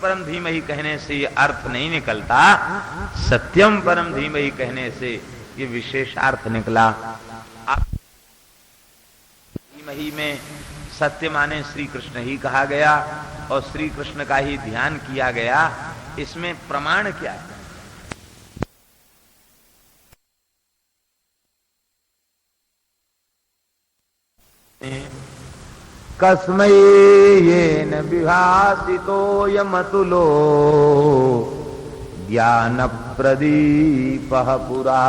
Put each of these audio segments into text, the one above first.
परम धीमहि कहने से ये अर्थ नहीं निकलता, सत्यम परम धीमहि कहने से ये विशेषार्थ निकला। धीमहि में सत्य माने श्री कृष्ण ही कहा गया और श्री कृष्ण का ही ध्यान किया गया। इसमें प्रमाण क्या है? कस्मै येन विभासितोऽयमतुलो ज्ञानप्रदीपः पुरा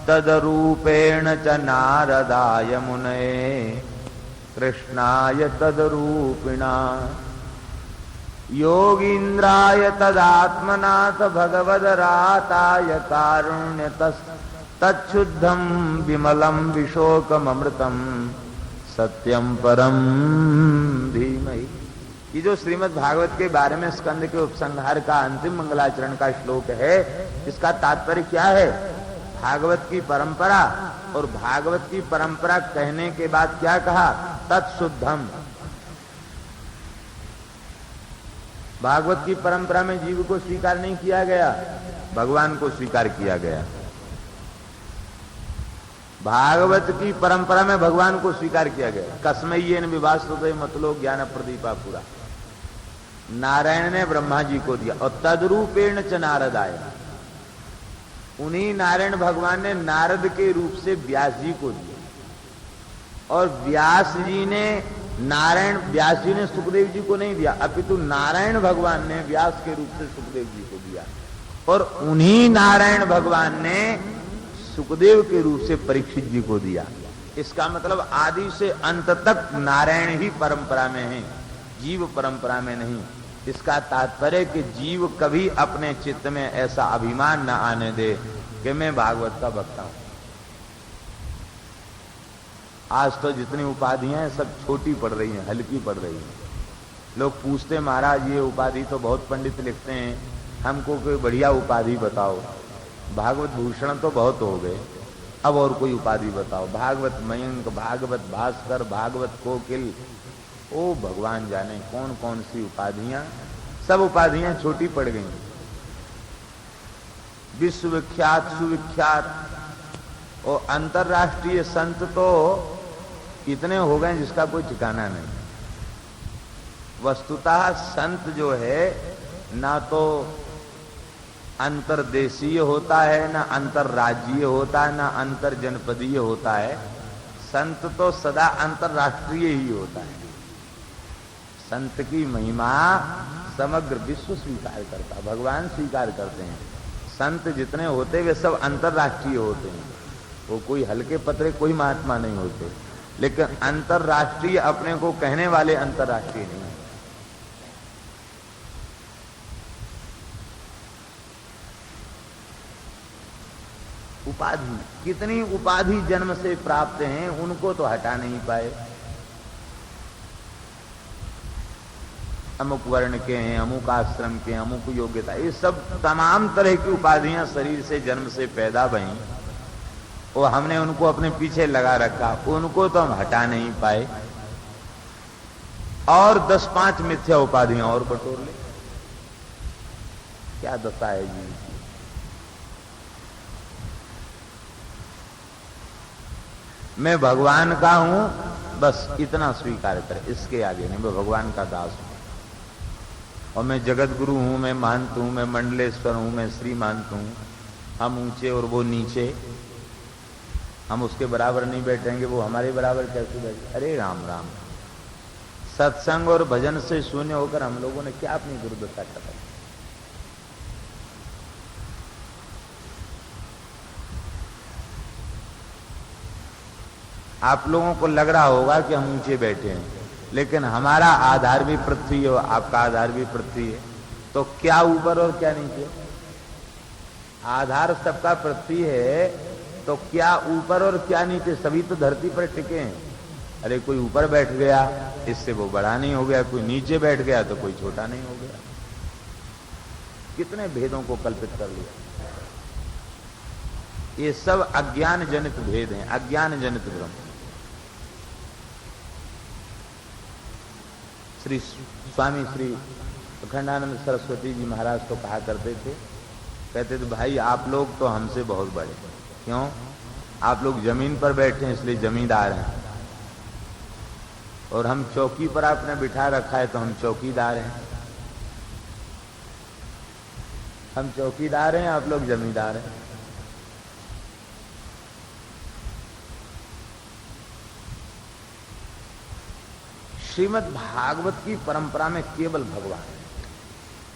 तदरूपेण च नारदाय मुनये कृष्णाय तदरूपिणा योगीन्द्राय तदात्मनाथ भगवदराताय कारुण्यतस्तच्छुद्धं विमलं विशोकममृतम् सत्यम परम धीमहि। ये जो श्रीमद् भागवत के बारे में स्कंद के उपसंहार का अंतिम मंगलाचरण का श्लोक है, इसका तात्पर्य क्या है? भागवत की परंपरा, और भागवत की परंपरा कहने के बाद क्या कहा? तत्शुद्धम। भागवत की परंपरा में जीव को स्वीकार नहीं किया गया, भगवान को स्वीकार किया गया। भागवत की परंपरा में भगवान को स्वीकार किया गया। कस्मय्येन विभासते मतलो ज्ञान प्रदीपा पूरा, नारायण ने ब्रह्मा जी को दिया और तद्रूपेण च नारदाय, उन्हीं नारायण भगवान ने नारद के रूप से व्यास जी को दिया, और व्यास जी ने सुखदेव जी को नहीं दिया, अपितु नारायण भगवान ने व्यास के रूप से सुखदेव जी को दिया, और उन्हीं नारायण भगवान ने सुखदेव के रूप से परीक्षित जी को दिया। इसका मतलब आदि से अंत तक नारायण ही परंपरा में है, जीव परंपरा में नहीं। इसका तात्पर्य कि जीव कभी अपने चित्त में ऐसा अभिमान न आने दे कि मैं भागवत का वक्ता हूं। आज तो जितनी उपाधियां हैं सब छोटी पड़ रही हैं, हल्की पड़ रही हैं। लोग पूछते महाराज ये उपाधि तो बहुत पंडित लिखते हैं, हमको कोई बढ़िया उपाधि बताओ। भागवत भूषण तो बहुत हो गए, अब और कोई उपाधि बताओ। भागवत मयंक, भागवत भास्कर, भागवत कोकिल, ओ भगवान जाने कौन कौन सी उपाधियां, सब उपाधियां छोटी पड़ गई। विश्वविख्यात, सुविख्यात और अंतरराष्ट्रीय संत तो इतने हो गए जिसका कोई ठिकाना नहीं। वस्तुतः संत जो है ना तो अंतरदेशीय होता है, ना अंतरराज्यीय होता है, ना अंतर जनपदीय होता है। संत तो सदा अंतरराष्ट्रीय ही होता है। संत की महिमा समग्र विश्व स्वीकार करता, भगवान स्वीकार करते हैं। संत जितने होते वे सब अंतरराष्ट्रीय होते हैं, वो कोई हल्के पतरे कोई महात्मा नहीं होते। लेकिन अंतरराष्ट्रीय अपने को कहने वाले अंतरराष्ट्रीय नहीं। उपाधि, कितनी उपाधि जन्म से प्राप्त हैं, उनको तो हटा नहीं पाए। अमुक वर्ण के हैं, अमुक आश्रम के, अमुक योग्यता, ये सब तमाम तरह की उपाधियां शरीर से जन्म से पैदा भई, और हमने उनको अपने पीछे लगा रखा, उनको तो हम हटा नहीं पाए। और 10-5 मिथ्या उपाधियां और बटोर ले, क्या दशा है जी। मैं भगवान का हूं, बस इतना स्वीकार करे, इसके आगे नहीं। मैं भगवान का दास हूं, और मैं जगत गुरु हूं, मैं महंत हूं, मैं मंडलेश्वर हूं, मैं श्रीमंत हूं। हम ऊंचे और वो नीचे, हम उसके बराबर नहीं बैठेंगे, वो हमारे बराबर कैसे बैठे? अरे राम राम। सत्संग और भजन से शून्य होकर हम लोगों ने क्या अपनी गुरुदशा कर। आप लोगों को लग रहा होगा कि हम ऊंचे बैठे हैं, लेकिन हमारा आधार भी पृथ्वी है, आपका आधार भी पृथ्वी है। तो क्या ऊपर और क्या नीचे? आधार सबका पृथ्वी है, तो क्या ऊपर और क्या नीचे? सभी तो धरती पर टिके हैं। अरे कोई ऊपर बैठ गया, इससे वो बड़ा नहीं हो गया, कोई नीचे बैठ गया तो कोई छोटा नहीं हो गया। कितने भेदों को कल्पित कर लिया। ये सब अज्ञान जनित भेद हैं, अज्ञान जनित भ्रम। श्री स्वामी श्री अखंडानंद सरस्वती जी महाराज तो कहा करते थे, कहते थे भाई आप लोग तो हमसे बहुत बड़े, क्यों? आप लोग जमीन पर बैठे हैं इसलिए जमींदार हैं, और हम चौकी पर आपने बिठा रखा है तो हम चौकीदार हैं। हम चौकीदार हैं, आप लोग जमींदार हैं। श्रीमद् भागवत की परंपरा में केवल भगवान है,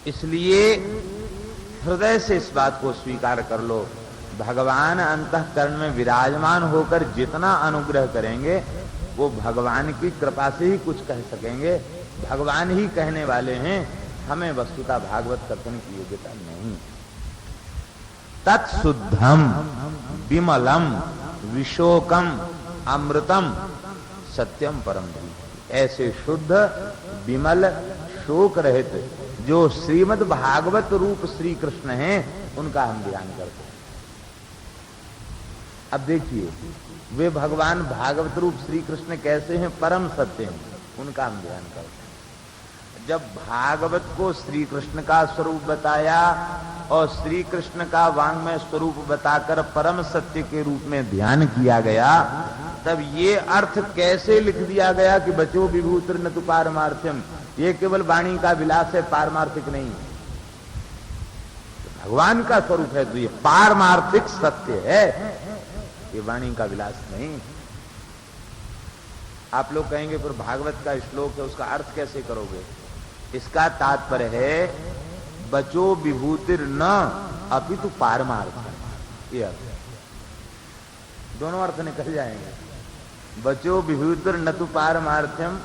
इसलिए हृदय से इस बात को स्वीकार कर लो, भगवान अंतःकरण में विराजमान होकर जितना अनुग्रह करेंगे वो भगवान की कृपा से ही कुछ कह सकेंगे, भगवान ही कहने वाले हैं, हमें वस्तुतः भागवत कथन की योग्यता नहीं। तत्शुद्धम विमलम विशोकम अमृतम सत्यम परम धीम, ऐसे शुद्ध विमल शोक रहित जो श्रीमद् भागवत रूप श्री कृष्ण हैं उनका हम ध्यान करते हैं। अब देखिए वे भगवान भागवत रूप श्री कृष्ण कैसे हैं, परम सत्य हैं, उनका हम ध्यान करते हैं। जब भागवत को श्री कृष्ण का स्वरूप बताया और श्री कृष्ण का वांग्मय स्वरूप बताकर परम सत्य के रूप में ध्यान किया गया, तब ये अर्थ कैसे लिख दिया गया कि बचो विभूतिर न तु पारमार्थ्यम, ये केवल वाणी का विलास है, पारमार्थिक नहीं है। भगवान का स्वरूप है तो ये पारमार्थिक सत्य है, ये वाणी का विलास नहीं। आप लोग कहेंगे पर भागवत का श्लोक है उसका अर्थ कैसे करोगे? इसका तात्पर्य है बचो विभूतिर न अपितु पारमार्थ, ये अर्थ, दोनों अर्थ निकल जाएंगे। बचो विभूतिर न तु पारमार्थ्यम,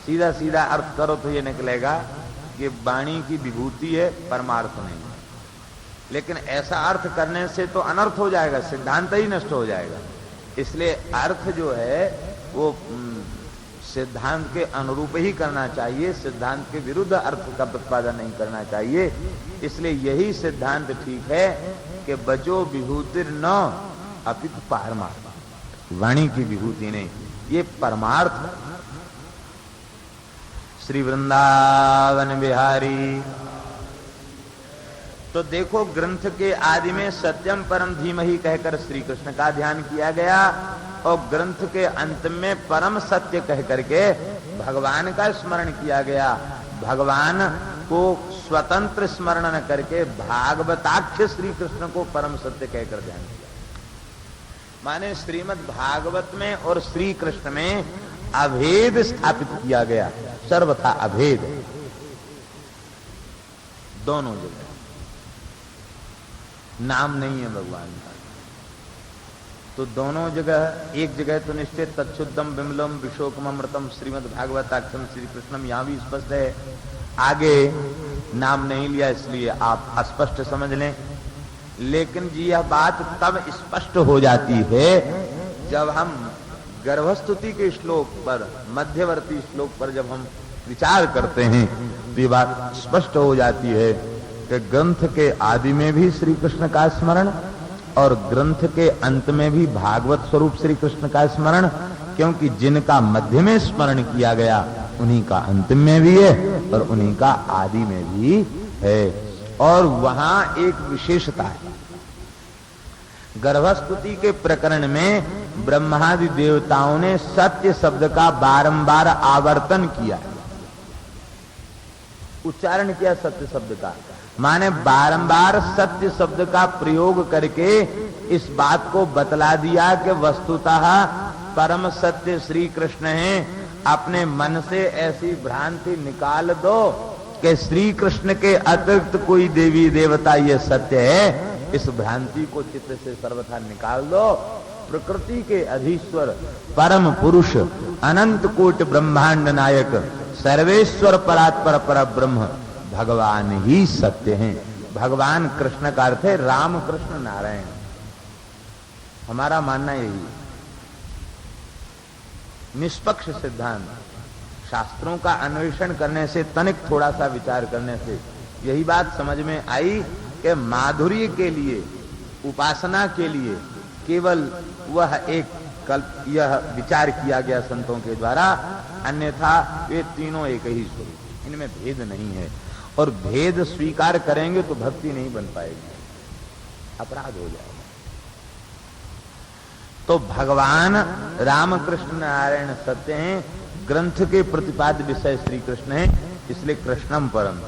सीधा सीधा अर्थ करो तो ये निकलेगा कि वाणी की विभूति है, परमार्थ नहीं। लेकिन ऐसा अर्थ करने से तो अनर्थ हो जाएगा, सिद्धांत ही नष्ट हो जाएगा। इसलिए अर्थ जो है वो सिद्धांत के अनुरूप ही करना चाहिए, सिद्धांत के विरुद्ध अर्थ का प्रतिपादन नहीं करना चाहिए। इसलिए यही सिद्धांत ठीक है कि बचो विभूतिर न अपितु पारमार्थ, वाणी की विभूति नहीं, ये परमार्थ। श्री वृंदावन बिहारी। तो देखो ग्रंथ के आदि में सत्यम परम धीमहि कहकर श्री कृष्ण का ध्यान किया गया और ग्रंथ के अंत में परम सत्य कह करके भगवान का स्मरण किया गया। भगवान को स्वतंत्र स्मरण न करके भागवताख्य श्री कृष्ण को परम सत्य कहकर ध्यान किया। माने श्रीमद् भागवत में और श्री कृष्ण में अभेद स्थापित किया गया, सर्वथा अभेद दोनों जगह। नाम नहीं है भगवान का, तो दोनों जगह, एक जगह तो निश्चित तत्शुद्धम विमलम विशोकम अमृतम श्रीमद् भागवताख्यम श्री कृष्णम, यहां भी स्पष्ट है। आगे नाम नहीं लिया इसलिए आप अस्पष्ट समझ लें। लेकिन जी यह बात तब स्पष्ट हो जाती है जब हम गर्भस्तुति के श्लोक पर, मध्यवर्ती श्लोक पर जब हम विचार करते हैं तो ये बात स्पष्ट हो जाती है कि ग्रंथ के आदि में भी श्री कृष्ण का स्मरण और ग्रंथ के अंत में भी भागवत स्वरूप श्री कृष्ण का स्मरण, क्योंकि जिनका मध्य में स्मरण किया गया उन्हीं का अंत में भी है और उन्हीं का आदि में भी है। और वहां एक विशेषता है, गर्भस्तुति के प्रकरण में ब्रह्मादि देवताओं ने सत्य शब्द का बारंबार आवर्तन किया, उच्चारण किया सत्य शब्द का, माने बारंबार सत्य शब्द का प्रयोग करके इस बात को बतला दिया कि वस्तुतः परम सत्य श्री कृष्ण हैं। अपने मन से ऐसी भ्रांति निकाल दो कि श्री कृष्ण के अतिरिक्त कोई देवी देवता ये सत्य है, इस भ्रांति को चित्त से सर्वथा निकाल दो। प्रकृति के अधीश्वर परम पुरुष अनंत कोटि ब्रह्मांड नायक सर्वेश्वर परात्पर पर ब्रह्म भगवान ही सत्य हैं। भगवान कृष्ण का अर्थ है राम कृष्ण नारायण। हमारा मानना यही है, निष्पक्ष सिद्धांत, शास्त्रों का अन्वेषण करने से, तनिक थोड़ा सा विचार करने से यही बात समझ में आई कि माधुर्य के लिए, उपासना के लिए केवल वह एक कल्प यह विचार किया गया संतों के द्वारा, अन्यथा वे तीनों एक ही स्वरूप, इनमें भेद नहीं है। और भेद स्वीकार करेंगे तो भक्ति नहीं बन पाएगी, अपराध हो जाएगा। तो भगवान रामकृष्ण नारायण सत्य हैं, ग्रंथ के प्रतिपाद्य विषय श्री कृष्ण है, इसलिए कृष्णम परम।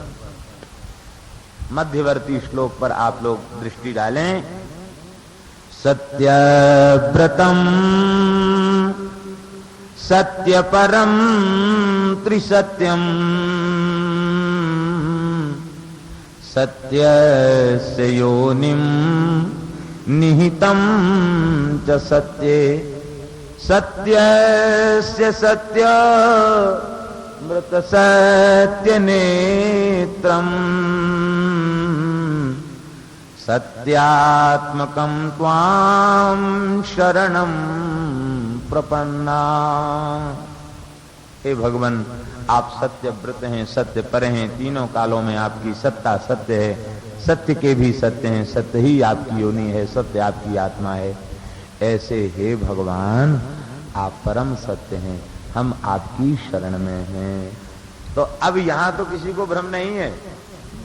मध्यवर्ती श्लोक पर आप लोग दृष्टि डालें। सत्यव्रतम सत्यपरम त्रिसत्यम सत्यस्य योनिम निहितम च सत्ये सत्यस्य सत्य मृत सत्य नेत्रम सत्यात्मकं त्वां शरणं प्रपन्ना। हे भगवान, आप सत्य व्रत हैं, सत्य पर हैं, तीनों कालों में आपकी सत्ता सत्य है, सत्य के भी सत्य हैं, सत्य ही आपकी योनि है, सत्य आपकी आत्मा है। ऐसे हे भगवान, आप परम सत्य हैं, हम आपकी शरण में हैं। तो अब यहां तो किसी को भ्रम नहीं है,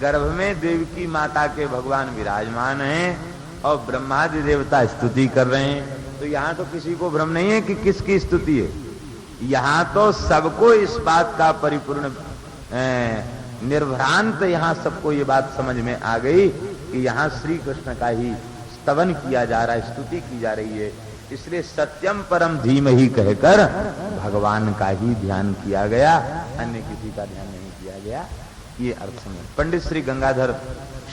गर्भ में देवकी माता के भगवान विराजमान हैं और ब्रह्मादि देवता स्तुति कर रहे हैं। तो यहां तो किसी को भ्रम नहीं है कि किसकी स्तुति है। यहां तो सबको इस बात का परिपूर्ण निर्भ्रांत, यहां सबको ये बात समझ में आ गई कि यहां श्री कृष्ण का ही स्तवन किया जा रहा है, स्तुति की जा रही है। इसलिए सत्यम परम धीमहि कहकर भगवान का ही ध्यान किया गया, अन्य किसी का ध्यान नहीं किया गया। ये अर्थ समझ। पंडित श्री गंगाधर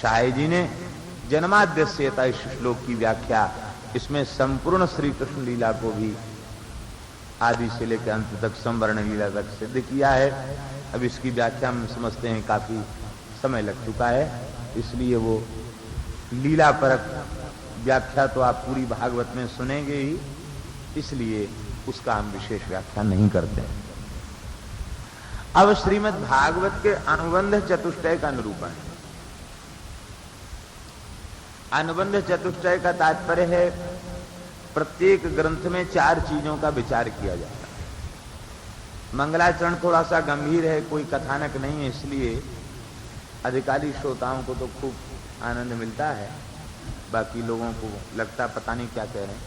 शाही जी ने जन्माद्यस्यता इस श्लोक की व्याख्या, इसमें संपूर्ण श्री कृष्ण लीला को भी आदि से लेकर अंत तक संवर्ण लीला तक सिद्ध किया है। अब इसकी व्याख्या हम समझते हैं काफी समय लग चुका है, इसलिए वो लीला परक व्याख्या तो आप पूरी भागवत में सुनेंगे ही, इसलिए उसका हम विशेष व्याख्या नहीं करते हैं। अब श्रीमद् भागवत के अनुबंध चतुष्टय का निरूपण है। अनुबंध चतुष्टय का तात्पर्य है प्रत्येक ग्रंथ में 4 चीजों का विचार किया जाता है। मंगलाचरण थोड़ा सा गंभीर है, कोई कथानक नहीं है, इसलिए अधिकारी श्रोताओं को तो खूब आनंद मिलता है, बाकी लोगों को लगता पता नहीं क्या कह रहे हैं,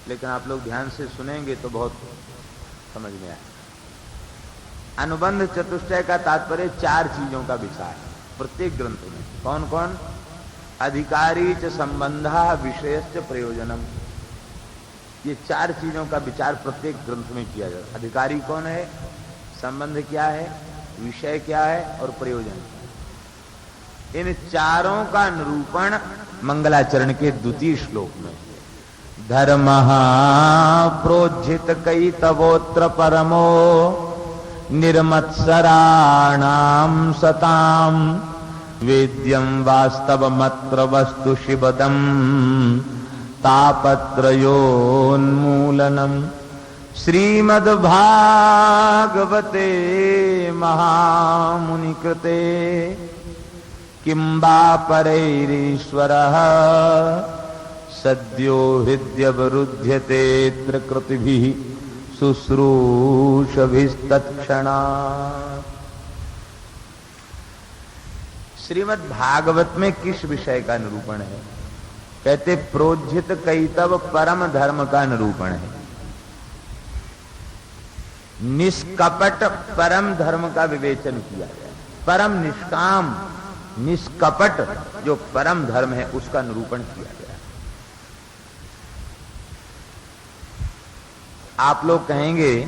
लेकिन आप लोग ध्यान से सुनेंगे तो बहुत समझ में आए। अनुबंध चतुष्टय का तात्पर्य 4 चीजों का विचार प्रत्येक ग्रंथ में। कौन कौन? अधिकारी च संबंधा विषयस्य प्रयोजनम, ये 4 चीजों का विचार प्रत्येक ग्रंथ में किया जाता है। अधिकारी कौन है, संबंध क्या है, विषय क्या है और प्रयोजन। इन चारों का निरूपण मंगलाचरण के द्वितीय श्लोक में। धर्मः प्रोज्झित कैतवोत्र परमो निर्मत्सराणां सतां वेद्यं वास्तवमत्र वस्तु शिवदं तापत्रयोन्मूलनम्। श्रीमद्भागवते महामुनिकृते किं वा परैरीश्वरः सद्यो हृद्यवरुध्यते कृतिभिः शुश्रूषभिस्तत्क्षणात्। श्रीमद् भागवत में किस विषय का निरूपण है? कहते प्रोज्झित कैतव परम धर्म का निरूपण है। निष्कपट परम धर्म का विवेचन किया गया। परम निष्काम निष्कपट जो परम धर्म है उसका निरूपण किया गया। आप लोग कहेंगे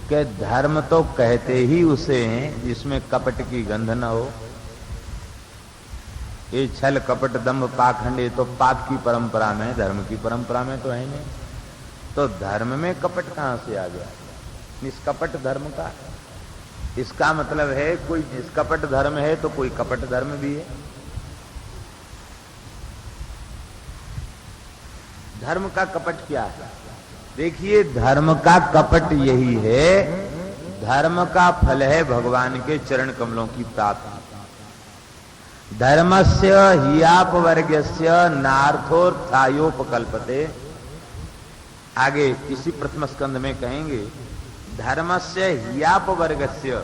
कि धर्म तो कहते ही उसे जिसमें कपट की गंध न हो। ये छल कपट दंभ पाखंड ये तो पाप की परंपरा में, धर्म की परंपरा में तो है नहीं। तो धर्म में कपट कहां से आ गया? निष्कपट धर्म का। इसका मतलब है कोई निष्कपट धर्म है तो कोई कपट धर्म भी है। धर्म का कपट क्या है? देखिए, धर्म का कपट यही है, धर्म का फल है भगवान के चरण कमलों की प्राप्ति। धर्मस्य ह्यापवर्गस्य नार्थोर्थायोपकल्पते। आगे इसी प्रथम स्कंद में कहेंगे, धर्मस्य ह्यापवर्गस्य,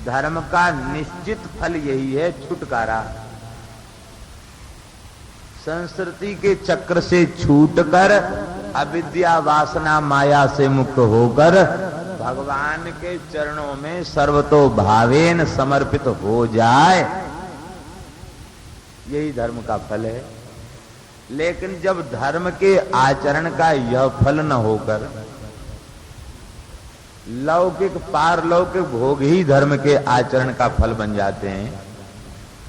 धर्म का निश्चित फल यही है छुटकारा। संस्कृति के चक्र से छूटकर अविद्या वासना माया से मुक्त होकर भगवान के चरणों में सर्वतो भावेन समर्पित हो जाए, यही धर्म का फल है। लेकिन जब धर्म के आचरण का यह फल न होकर लौकिक पारलौकिक भोग ही धर्म के आचरण का फल बन जाते हैं,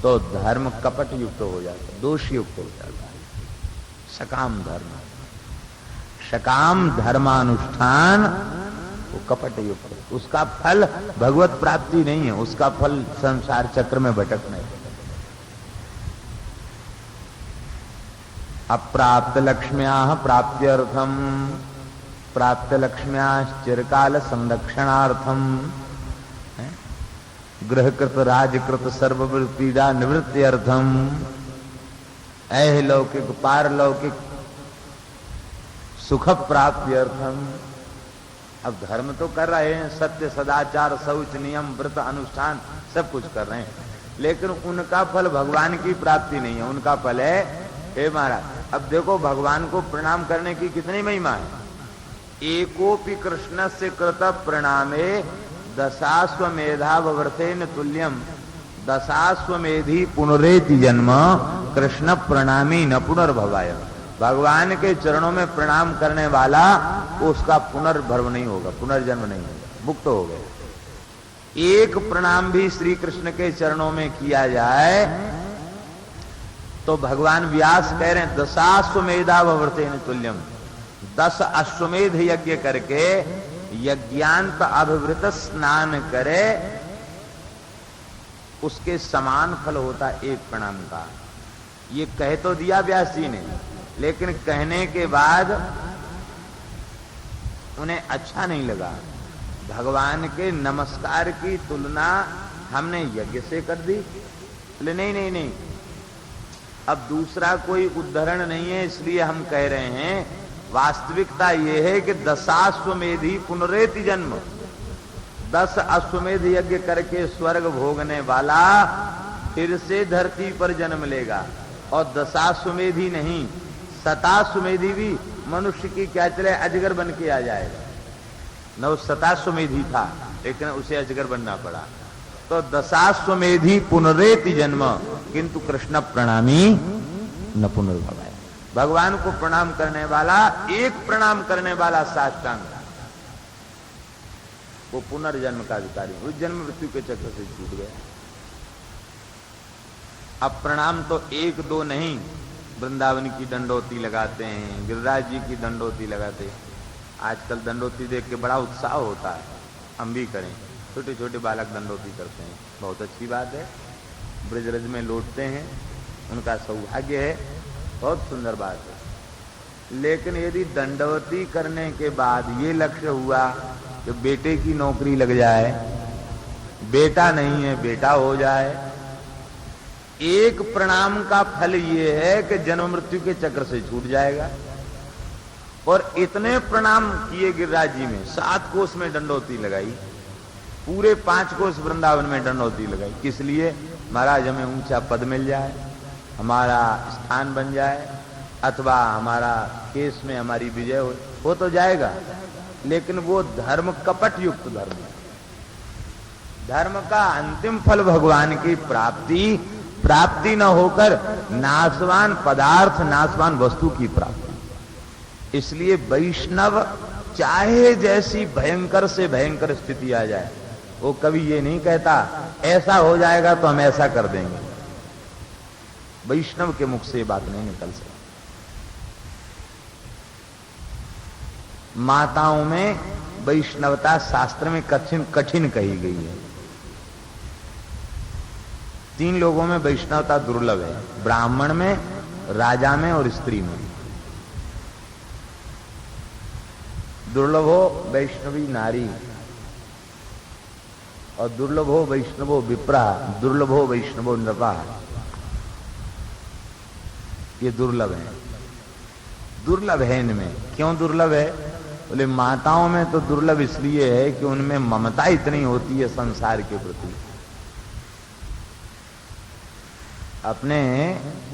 तो धर्म कपट युक्त हो जाता है, दोष युक्त हो जाता है। सकाम धर्म, सकाम धर्मानुष्ठान वो कपट युक्त, उसका फल भगवत प्राप्ति नहीं है, उसका फल संसार चक्र में भटकना है। अप्राप्त लक्ष्म्या प्राप्त्यर्थम, प्राप्त लक्ष्म्या चिरकाल संरक्षणार्थम, गृहकृत राजकृत सर्वपीड़ा निवृत्त्यर्थम, ऐलौकिक पारलौकिक सुख प्राप्त्यर्थम। अब धर्म तो कर रहे हैं, सत्य सदाचार शौच नियम व्रत अनुष्ठान सब कुछ कर रहे हैं, लेकिन उनका फल भगवान की प्राप्ति नहीं है, उनका फल है हे महाराज। अब देखो भगवान को प्रणाम करने की कितनी महिमा है। एकोपि कृष्ण से कृत प्रणामे दशाश्वमेधाव्रतेन तुल्यम, दशाश्वमेधी पुनरेति जन्म कृष्ण प्रणामी न पुनर्भवाय। भगवान के चरणों में प्रणाम करने वाला उसका पुनर्भव नहीं होगा, पुनर्जन्म नहीं होगा, मुक्त हो गए। एक प्रणाम भी श्री कृष्ण के चरणों में किया जाए तो भगवान व्यास कह रहे हैं दशाश्वमेधाव्रतेन तुल्यम, 10 अश्वमेध यज्ञ करके यज्ञांत अभिवृत स्नान करे, उसके समान फल होता एक प्रणाम का। ये कह तो दिया व्यास जी ने, लेकिन कहने के बाद उन्हें अच्छा नहीं लगा। भगवान के नमस्कार की तुलना हमने यज्ञ से कर दी। बोले नहीं नहीं नहीं, अब दूसरा कोई उदाहरण नहीं है, इसलिए हम कह रहे हैं। वास्तविकता यह है कि 10 अश्वमेधी पुनरेति जन्म, 10 अश्वमेध यज्ञ करके स्वर्ग भोगने वाला फिर से धरती पर जन्म लेगा। और 10 अश्वमेधी नहीं, 7 अश्वमेधी भी मनुष्य की क्या चले अजगर बन के आ जाएगा। न वो 7 अश्वमेधी था, लेकिन उसे अजगर बनना पड़ा। तो 10 अश्वमेधी पुनरेति जन्म, किंतु कृष्ण प्रणामी न पुनर्भवाय। भगवान को प्रणाम करने वाला, एक प्रणाम करने वाला साष्टांग, वो पुनर्जन्म का अधिकारी, उस जन्म मृत्यु के चक्र से छूट गया। अब प्रणाम तो 1 2 नहीं, वृंदावन की दंडोती लगाते हैं, गिरिराज जी की दंडोती लगाते हैं। आजकल दंडोती देख के बड़ा उत्साह होता है, हम भी करें। छोटे छोटे बालक दंडोती करते हैं, बहुत अच्छी बात है। ब्रजरज में लौटते हैं, उनका सौभाग्य है, बहुत सुंदर बात है। लेकिन यदि दंडवती करने के बाद ये लक्ष्य हुआ कि बेटे की नौकरी लग जाए, बेटा नहीं है बेटा हो जाए, एक प्रणाम का फल ये है कि जन्म मृत्यु के चक्र से छूट जाएगा। और इतने प्रणाम किए गिरिराज जी में, 7 कोस में दंडोती लगाई, पूरे 5 कोस वृंदावन में दंडोती लगाई। किस लिए? महाराज हमें ऊंचा पद मिल जाए, हमारा स्थान बन जाए, अथवा हमारा केस में हमारी विजय हो तो जाएगा। लेकिन वो धर्म कपट युक्त धर्म है। धर्म का अंतिम फल भगवान की प्राप्ति न होकर नाशवान पदार्थ, नाशवान वस्तु की प्राप्ति। इसलिए वैष्णव चाहे जैसी भयंकर से भयंकर स्थिति आ जाए, वो कभी ये नहीं कहता ऐसा हो जाएगा तो हम ऐसा कर देंगे। वैष्णव के मुख से ये बात नहीं निकल सकती। माताओं में वैष्णवता शास्त्र में कठिन कही गई है। 3 लोगों में वैष्णवता दुर्लभ है, ब्राह्मण में, राजा में और स्त्री में। दुर्लभ हो वैष्णवी नारी, और दुर्लभ हो वैष्णवो विप्रा, दुर्लभ हो वैष्णवो नृपा। ये दुर्लभ है, दुर्लभ है इनमें। क्यों दुर्लभ है? बोले माताओं में तो दुर्लभ इसलिए है कि उनमें ममता इतनी होती है संसार के प्रति, अपने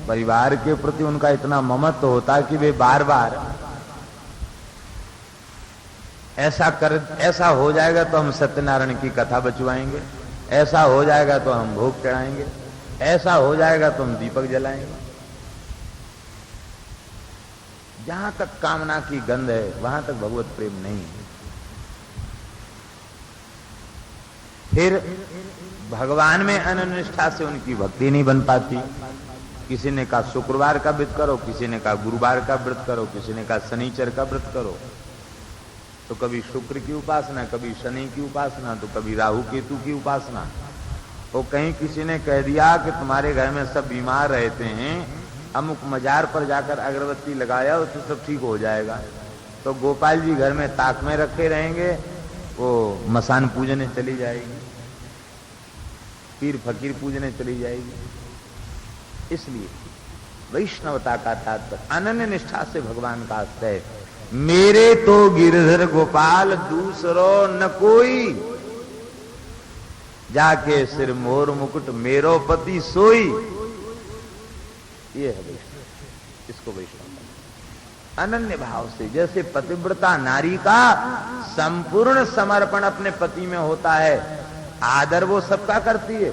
परिवार के प्रति उनका इतना ममत्व होता कि वे बार बार ऐसा हो जाएगा तो हम सत्यनारायण की कथा बचवाएंगे, ऐसा हो जाएगा तो हम भोग चढ़ाएंगे, ऐसा हो जाएगा तो हम दीपक जलाएंगे। जहां तक कामना की गंध है वहां तक भगवत प्रेम नहीं है। फिर भगवान में अनन्य निष्ठा से उनकी भक्ति नहीं बन पाती। किसी ने कहा शुक्रवार का व्रत करो, किसी ने कहा गुरुवार का व्रत करो, किसी ने कहा शनिचर का व्रत करो। तो कभी शुक्र की उपासना, कभी शनि की उपासना, तो कभी राहु केतु की उपासना। तो कहीं किसी ने कह दिया कि तुम्हारे घर में सब बीमार रहते हैं, अमुक मजार पर जाकर अगरबत्ती लगाया तो सब ठीक हो जाएगा। तो गोपाल जी घर में ताक में रखे रहेंगे, वो मसान पूजने चली जाएगी, पीर फकीर पूजने चली जाएगी। इसलिए वैष्णवता का तात्पर्य अनन्य निष्ठा से भगवान का आश्रय। मेरे तो गिरधर गोपाल दूसरो न कोई, जाके सिर मोर मुकुट मेरो पति सोई। ये है वैष्णव, इसको वैष्णव अनन्य भाव से। जैसे पतिव्रता नारी का संपूर्ण समर्पण अपने पति में होता है, आदर वो सबका करती है,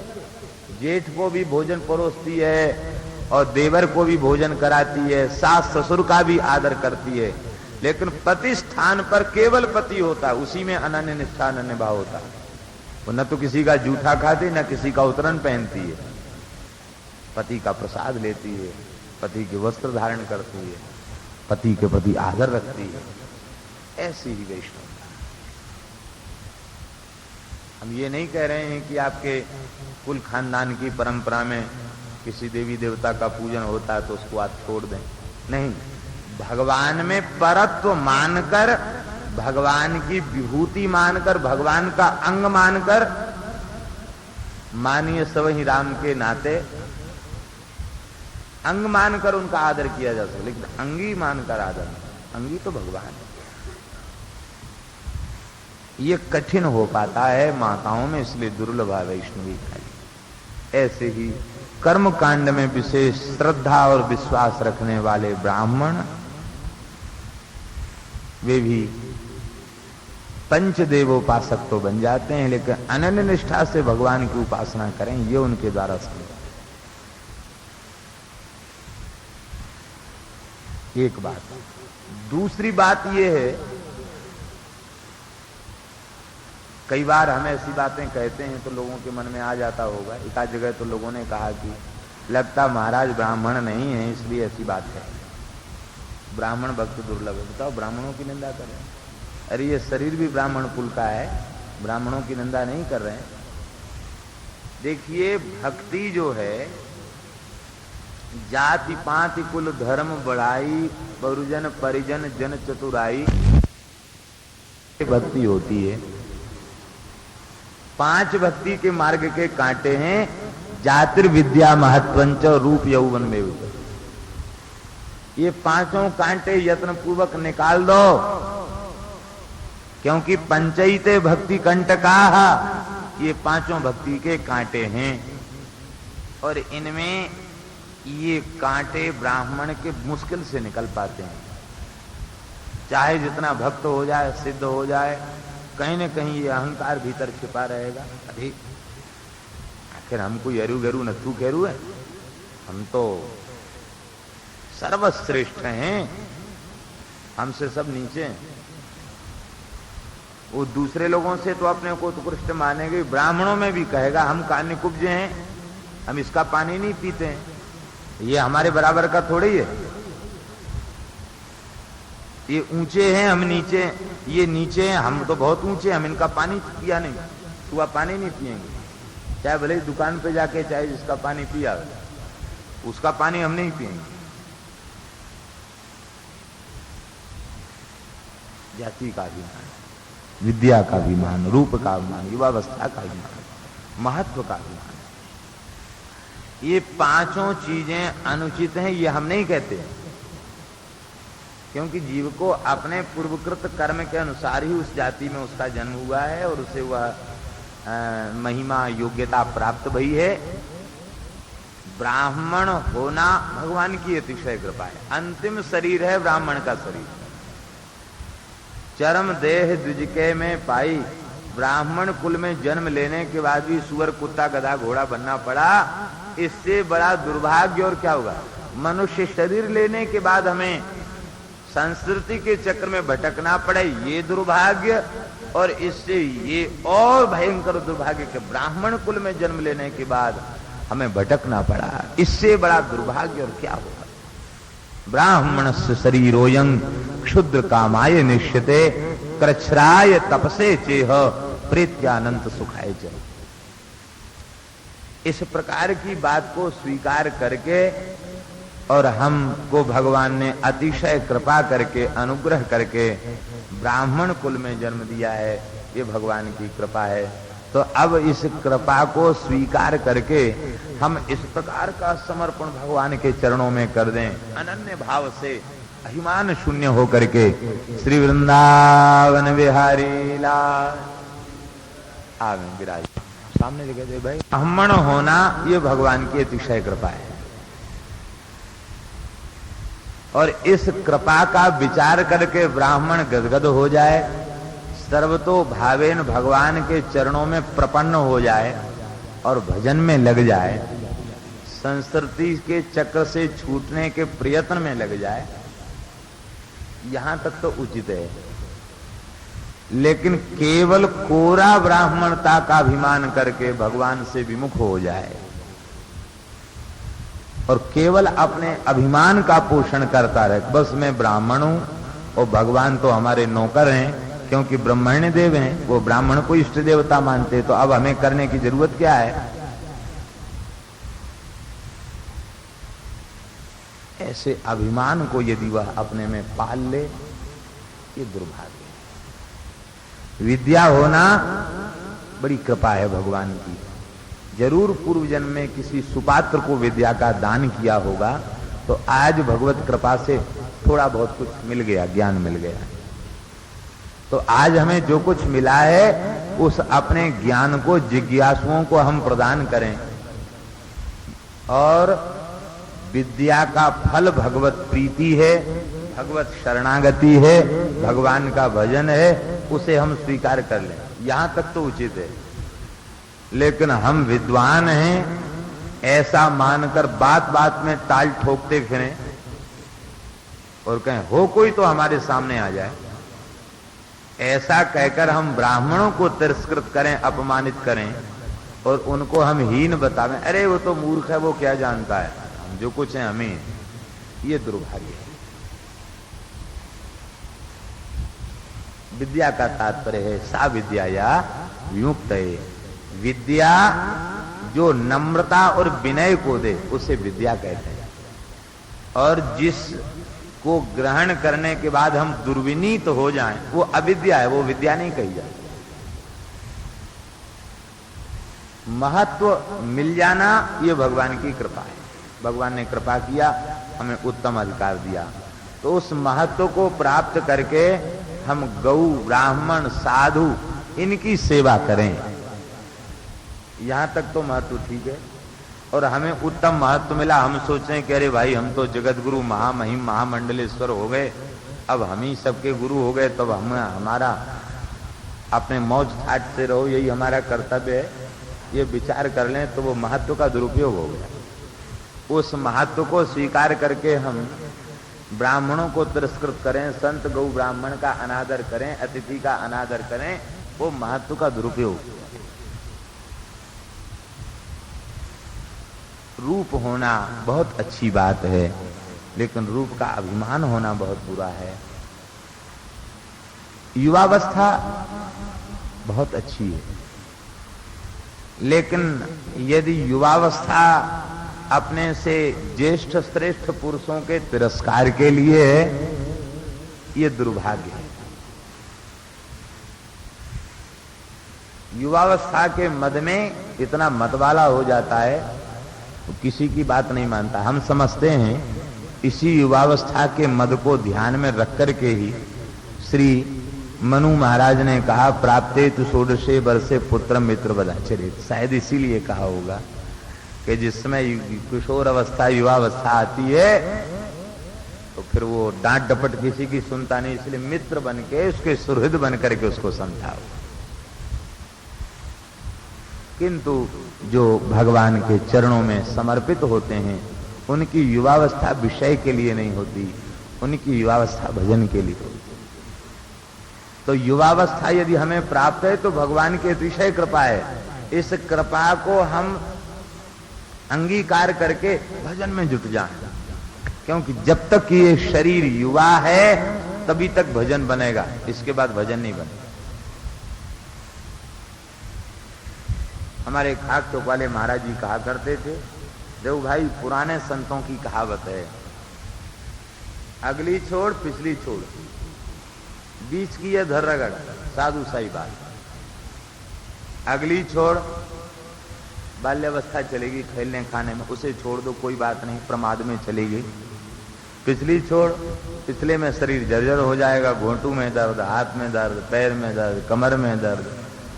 जेठ को भी भोजन परोसती है और देवर को भी भोजन कराती है, सास ससुर का भी आदर करती है, लेकिन पति स्थान पर केवल पति होता है, उसी में अनन्य निष्ठा अनन्य भाव होता है। वो न तो किसी का जूठा खाती, न किसी का उतरन पहनती है, पति का प्रसाद लेती है, पति के वस्त्र धारण करती है, पति के प्रति आदर रखती है। ऐसी ही वैष्णवता। हम ये नहीं कह रहे हैं कि आपके कुल खानदान की परंपरा में किसी देवी देवता का पूजन होता है तो उसको आप छोड़ दें, नहीं। भगवान में परत्व मानकर, भगवान की विभूति मानकर, भगवान का अंग मानकर, मानिए सब ही राम के नाते अंग मानकर उनका आदर किया जा सकता, लेकिन अंगी मानकर आदर नहीं। अंगी तो भगवान है। ये कठिन हो पाता है माताओं में, इसलिए दुर्लभ है वैष्णवी खाली। ऐसे ही कर्म कांड में विशेष श्रद्धा और विश्वास रखने वाले ब्राह्मण, वे भी पंचदेवोपासक तो बन जाते हैं, लेकिन अनन्य निष्ठा से भगवान की उपासना करें, ये उनके द्वारा संभव। एक बात। दूसरी बात यह है, कई बार हम ऐसी बातें कहते हैं तो लोगों के मन में आ जाता होगा, एक आध जगह तो लोगों ने कहा कि लगता महाराज ब्राह्मण नहीं है इसलिए ऐसी बात है, ब्राह्मण भक्त दुर्लभ है। बताओ, ब्राह्मणों की निंदा कर रहे हैं? अरे ये शरीर भी ब्राह्मण कुल का है, ब्राह्मणों की निंदा नहीं कर रहे हैं। देखिए, भक्ति जो है, जाति पाति कुल धर्म बढ़ाई, बहुजन परिजन जन चतुराई, भक्ति होती है। 5 भक्ति के मार्ग के कांटे हैं, जातिर्विद्या महत्वंच रूप यौवन में। ये 5 कांटे यत्न पूर्वक निकाल दो, क्योंकि पंचैते भक्ति कंटकाः, ये 5 भक्ति के कांटे हैं। और इनमें ये कांटे ब्राह्मण के मुश्किल से निकल पाते हैं। चाहे जितना भक्त हो जाए, सिद्ध हो जाए, कहीं न कहीं ये अहंकार भीतर छिपा रहेगा। अरे आखिर हम कोई अरु गरु नथु खेरू है, हम तो सर्वश्रेष्ठ हैं, हमसे सब नीचे हैं। वो दूसरे लोगों से तो अपने को उत्कृष्ट मानेंगे, ब्राह्मणों में भी कहेगा हम कान्य कुब्जे हैं, हम इसका पानी नहीं पीते हैं, ये हमारे बराबर का थोड़ी है, ये ऊंचे हैं हम नीचे, ये नीचे हैं हम तो बहुत ऊंचे, हम इनका पानी पिया नहीं, सुबह पानी नहीं पिएंगे, चाहे भले ही दुकान पे जाके चाहे जिसका पानी पिया उसका पानी हम नहीं पिएंगे। जाति का अभिमान, विद्या का अभिमान, रूप का अभिमान, युवावस्था का अभिमान, महत्व का अभिमान, ये 5 चीजें अनुचित हैं, ये हम नहीं कहते। क्योंकि जीव को अपने पूर्वकृत कर्म के अनुसार ही उस जाति में उसका जन्म हुआ है और उसे वह महिमा योग्यता प्राप्त भई है। ब्राह्मण होना भगवान की अतिशय कृपा है। अंतिम शरीर है ब्राह्मण का शरीर। चरम देह द्विजके में पाई, ब्राह्मण कुल में जन्म लेने के बाद भी सुअर कुत्ता गधा घोड़ा बनना पड़ा, इससे बड़ा दुर्भाग्य और क्या होगा। मनुष्य शरीर लेने के बाद हमें संस्कृति के चक्र में भटकना पड़े, ये दुर्भाग्य, और इससे ये और भयंकर दुर्भाग्य कि ब्राह्मण कुल में जन्म लेने के बाद हमें भटकना पड़ा, इससे बड़ा दुर्भाग्य और क्या होगा। ब्राह्मणस्य शरीरोयं क्षुद्र कामाय निश्चिते कृच्छ्राय तपसे चेह प्रीत्यानंत सुखाय च। इस प्रकार की बात को स्वीकार करके और हमको भगवान ने अतिशय कृपा करके अनुग्रह करके ब्राह्मण कुल में जन्म दिया है, ये भगवान की कृपा है। तो अब इस कृपा को स्वीकार करके हम इस प्रकार का समर्पण भगवान के चरणों में कर दें, अनन्य भाव से अभिमान शून्य होकर के। श्री वृंदावन बिहारी लाल आगे विराज सामने जगह दे भाई। ब्राह्मण होना ये भगवान की अतिशय कृपा है, और इस कृपा का विचार करके ब्राह्मण गदगद हो जाए, सर्वतो भावेन भगवान के चरणों में प्रपन्न हो जाए और भजन में लग जाए, संस्कृति के चक्र से छूटने के प्रयत्न में लग जाए, यहां तक तो उचित है। लेकिन केवल कोरा ब्राह्मणता का अभिमान करके भगवान से विमुख हो जाए और केवल अपने अभिमान का पोषण करता रहे, बस मैं ब्राह्मण हूं और भगवान तो हमारे नौकर हैं, क्योंकि ब्रह्मण्य देव हैं, वो ब्राह्मण को इष्ट देवता मानते, तो अब हमें करने की जरूरत क्या है। ऐसे अभिमान को यदि वह अपने में पाल ले, ये दुर्भाग्य है। विद्या होना बड़ी कृपा है भगवान की। जरूर पूर्व जन्म में किसी सुपात्र को विद्या का दान किया होगा, तो आज भगवत कृपा से थोड़ा बहुत कुछ मिल गया, ज्ञान मिल गया। तो आज हमें जो कुछ मिला है उस अपने ज्ञान को जिज्ञासुओं को हम प्रदान करें, और विद्या का फल भगवत प्रीति है, भगवत शरणागति है, भगवान का भजन है, उसे हम स्वीकार कर लें, यहां तक तो उचित है। लेकिन हम विद्वान हैं ऐसा मानकर बात बात में टाल ठोकते फिरें और कहें हो कोई तो हमारे सामने आ जाए, ऐसा कहकर हम ब्राह्मणों को तिरस्कृत करें, अपमानित करें और उनको हम हीन बतावें, अरे वो तो मूर्ख है, वो क्या जानता है, हम जो कुछ है हमें, ये दुर्भाग्य है। विद्या का तात्पर्य है सा विद्या या विमुक्त है। विद्या जो नम्रता और विनय को दे उसे विद्या कहते हैं, और जिस को ग्रहण करने के बाद हम दुर्विनीत हो जाएं वो अविद्या है, वो विद्या नहीं कही जाती। महत्व मिल जाना ये भगवान की कृपा है, भगवान ने कृपा किया, हमें उत्तम अधिकार दिया, तो उस महत्व को प्राप्त करके हम गौ ब्राह्मण साधु इनकी सेवा करें, यहां तक तो महत्व ठीक है। और हमें उत्तम महत्व मिला, हम सोचें कि अरे भाई हम तो जगत गुरु महामहिम महामंडलेश्वर हो गए, अब हम ही सबके गुरु हो गए, तब हम हमारा अपने मौज ठाट से रहो, यही हमारा कर्तव्य है, ये विचार कर लें तो वो महत्व का दुरुपयोग हो गया। उस महत्व को स्वीकार करके हम ब्राह्मणों को तिरस्कृत करें, संत गौ ब्राह्मण का अनादर करें, अतिथि का अनादर करें, वो महत्व का दुरुपयोग। रूप होना बहुत अच्छी बात है, लेकिन रूप का अभिमान होना बहुत बुरा है। युवावस्था बहुत अच्छी है, लेकिन यदि युवावस्था अपने से ज्येष्ठ श्रेष्ठ पुरुषों के तिरस्कार के लिए है, ये दुर्भाग्य है। युवावस्था के मद में इतना मतवाला हो जाता है, तो किसी की बात नहीं मानता। हम समझते हैं इसी युवावस्था के मद को ध्यान में रख करके ही श्री मनु महाराज ने कहा प्राप्ते तु षोडशे वर्षे पुत्र मित्र बदाचरित। शायद इसीलिए कहा होगा कि जिस समय किशोर अवस्था युवावस्था आती है तो फिर वो डांट डपट किसी की सुनता नहीं, इसलिए मित्र बन के उसके सुहृद बन करके उसको समझाओ। किंतु जो भगवान के चरणों में समर्पित होते हैं उनकी युवावस्था विषय के लिए नहीं होती, उनकी युवावस्था भजन के लिए होती। तो युवावस्था यदि हमें प्राप्त है तो भगवान की अतिशय कृपा है। इस कृपा को हम अंगीकार करके भजन में जुट जाएं, क्योंकि जब तक ये शरीर युवा है तभी तक भजन बनेगा, इसके बाद भजन नहीं बनेगा। हमारे खाक चौक वाले महाराज जी कहा करते थे, देखो भाई पुराने संतों की कहावत है, अगली छोड़ पिछली छोड़, बीच की है धर रगड़, साधु सही बात। अगली छोड़, बाल्यावस्था चलेगी खेलने खाने में, उसे छोड़ दो कोई बात नहीं, प्रमाद में चलेगी। पिछली छोड़, पिछले में शरीर जर्जर हो जाएगा, घोंटू में दर्द, हाथ में दर्द, पैर में दर्द, कमर में दर्द,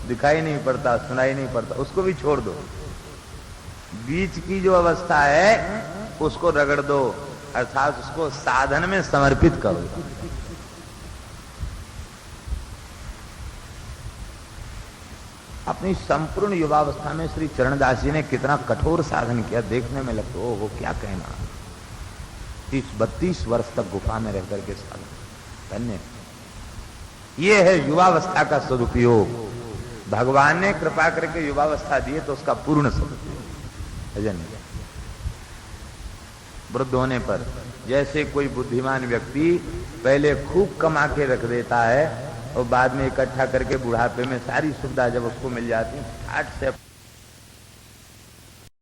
दिखाई नहीं पड़ता, सुनाई नहीं पड़ता, उसको भी छोड़ दो। बीच की जो अवस्था है उसको रगड़ दो, अर्थात उसको साधन में समर्पित करो। अपनी संपूर्ण युवावस्था में श्री चरणदास जी ने कितना कठोर साधन किया, देखने में लगता है वो क्या कहना। 30-32 वर्ष तक गुफा में रह करके साधन, धन्य। ये है युवावस्था का सदुपयोग। भगवान ने कृपा करके युवावस्था दी तो उसका पूर्ण सदुपयोग भजन। वृद्ध होने पर जैसे कोई बुद्धिमान व्यक्ति पहले खूब कमा के रख देता है और बाद में इकट्ठा करके बुढ़ापे में सारी सुविधा जब उसको मिल जाती है, 60 से